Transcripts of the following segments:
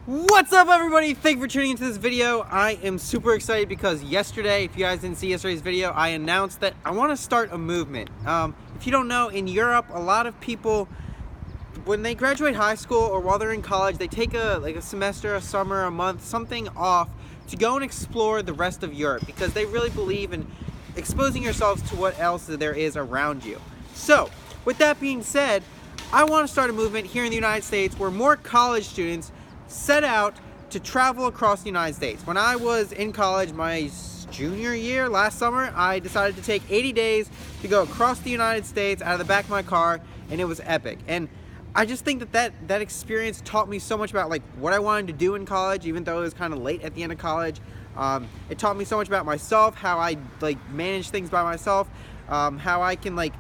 What's up, everybody? Thank you for tuning into this video. I am super excited because yesterday, if you guys didn't see yesterday's video, I announced that I want to start a movement. If you don't know, in Europe, a lot of people, when they graduate high school or while they're in college, they take a semester, a summer, a month, something off to go and explore the rest of Europe because they really believe in exposing yourselves to what else there is around you. So, with that being said, I want to start a movement here in the United States where more college students set out to travel across the United States. When I was in college, my junior year, last summer, I decided to take 80 days to go across the United States out of the back of my car, and it was epic. And I just think that experience taught me so much about like what I wanted to do in college, even though it was kind of late at the end of college. It taught me so much about myself, how I like manage things by myself, how I can like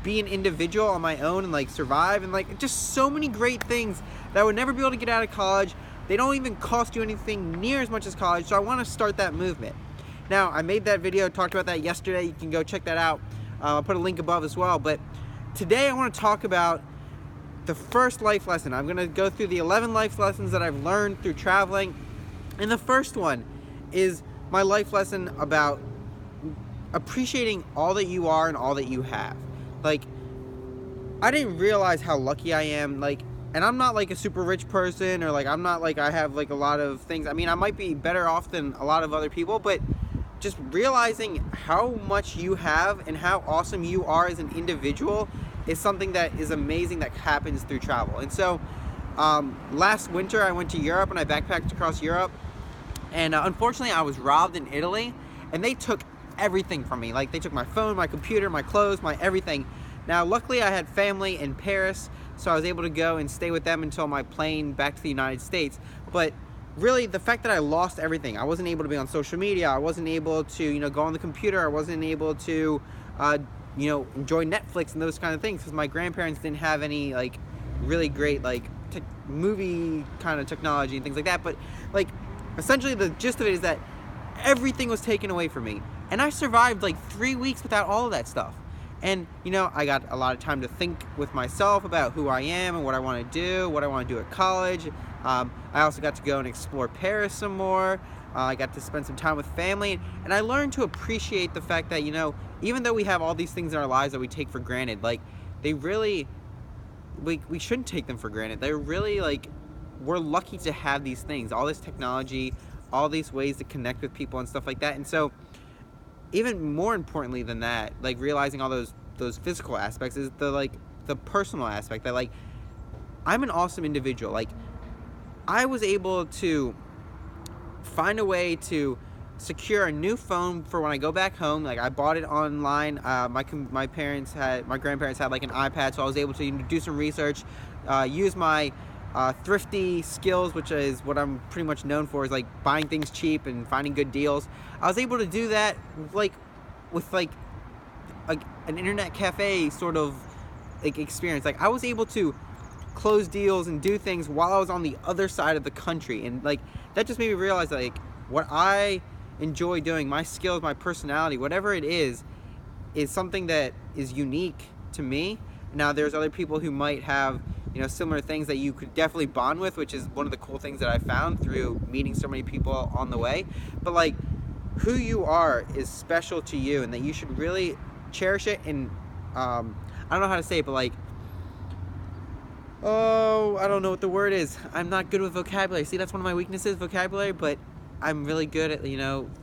be an individual on my own and like survive, and like just so many great things that I would never be able to get out of college. They don't even cost you anything near as much as college, so I want to start that movement. Now, I made that video, talked about that yesterday. You can go check that out. I'll put a link above as well. But today I want to talk about the first life lesson. I'm going to go through the 11 life lessons that I've learned through traveling. And the first one is my life lesson about appreciating all that you are and all that you have. Like, I didn't realize how lucky I am. Like, and I'm not like a super rich person, or like I'm not like I have like a lot of things. I mean, I might be better off than a lot of other people, but just realizing how much you have and how awesome you are as an individual is something that is amazing that happens through travel. And so last winter I went to Europe and I backpacked across Europe, and unfortunately I was robbed in Italy, and they took everything from me. Like, they took my phone, my computer, my clothes, my everything. Now, luckily I had family in Paris, so I was able to go and stay with them until my plane back to the United States. But really, the fact that I lost everything, I wasn't able to be on social media, I wasn't able to, go on the computer, I wasn't able to, enjoy Netflix and those kind of things, because my grandparents didn't have any, like, really great, like, movie kind of technology and things like that. But, like, essentially the gist of it is that everything was taken away from me. And I survived, like, 3 weeks without all of that stuff. And, I got a lot of time to think with myself about who I am and what I want to do, what I want to do at college. I also got to go and explore Paris some more. I got to spend some time with family. And I learned to appreciate the fact that, even though we have all these things in our lives that we take for granted, like, they really, we shouldn't take them for granted. They're really, like, we're lucky to have these things, all this technology, all these ways to connect with people and stuff like that. And so, even more importantly than that, like realizing all those physical aspects, is the personal aspect that, like, I'm an awesome individual. Like, I was able to find a way to secure a new phone for when I go back home. Like, I bought it online. My grandparents had like an iPad, so I was able to do some research, use my thrifty skills, which is what I'm pretty much known for, is like buying things cheap and finding good deals. I was able to do that with an internet cafe sort of like experience. Like, I was able to close deals and do things while I was on the other side of the country, and like that just made me realize that, like, what I enjoy doing, my skills, my personality, whatever it is something that is unique to me. Now, there's other people who might have similar things that you could definitely bond with, which is one of the cool things that I found through meeting so many people on the way. But, like, who you are is special to you, and that you should really cherish it. And I don't know how to say it, but like, I don't know what the word is. I'm not good with vocabulary. See, that's one of my weaknesses, vocabulary. But I'm really good at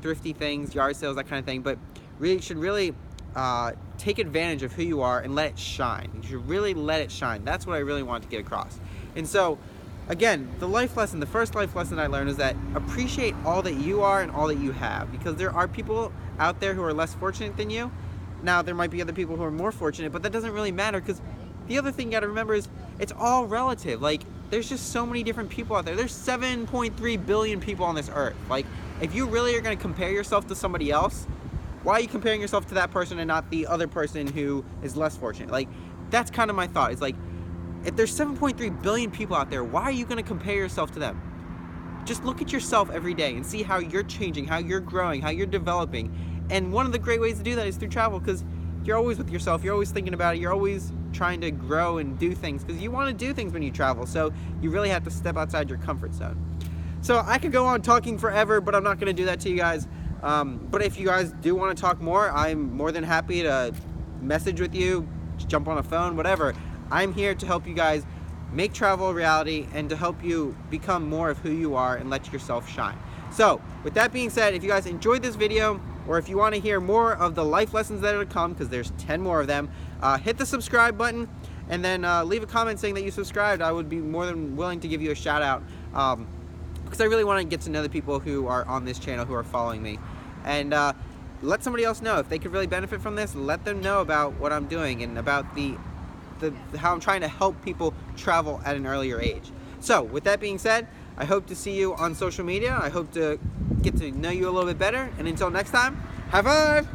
thrifty things, yard sales, that kind of thing. But really should really take advantage of who you are and let it shine. You should really let it shine. That's what I really want to get across. And so, again, the first life lesson I learned is that appreciate all that you are and all that you have, because there are people out there who are less fortunate than you. Now, there might be other people who are more fortunate, but that doesn't really matter, because the other thing you gotta remember is it's all relative. Like, there's just so many different people out there. There's 7.3 billion people on this earth. Like, if you really are gonna compare yourself to somebody else, why are you comparing yourself to that person and not the other person who is less fortunate? Like, that's kind of my thought. It's like, if there's 7.3 billion people out there, why are you going to compare yourself to them? Just look at yourself every day and see how you're changing, how you're growing, how you're developing. And one of the great ways to do that is through travel, because you're always with yourself, you're always thinking about it, you're always trying to grow and do things, because you want to do things when you travel. So you really have to step outside your comfort zone. So I could go on talking forever, but I'm not going to do that to you guys. But if you guys do want to talk more, I'm more than happy to message with you, jump on a phone, whatever. I'm here to help you guys make travel a reality and to help you become more of who you are and let yourself shine. So with that being said, if you guys enjoyed this video, or if you want to hear more of the life lessons that are to come, because there's 10 more of them, hit the subscribe button and then leave a comment saying that you subscribed. I would be more than willing to give you a shout out, because I really want to get to know the people who are on this channel, who are following me. And let somebody else know if they could really benefit from this. Let them know about what I'm doing and about how I'm trying to help people travel at an earlier age. So with that being said, I hope to see you on social media. I hope to get to know you a little bit better. And until next time, high five!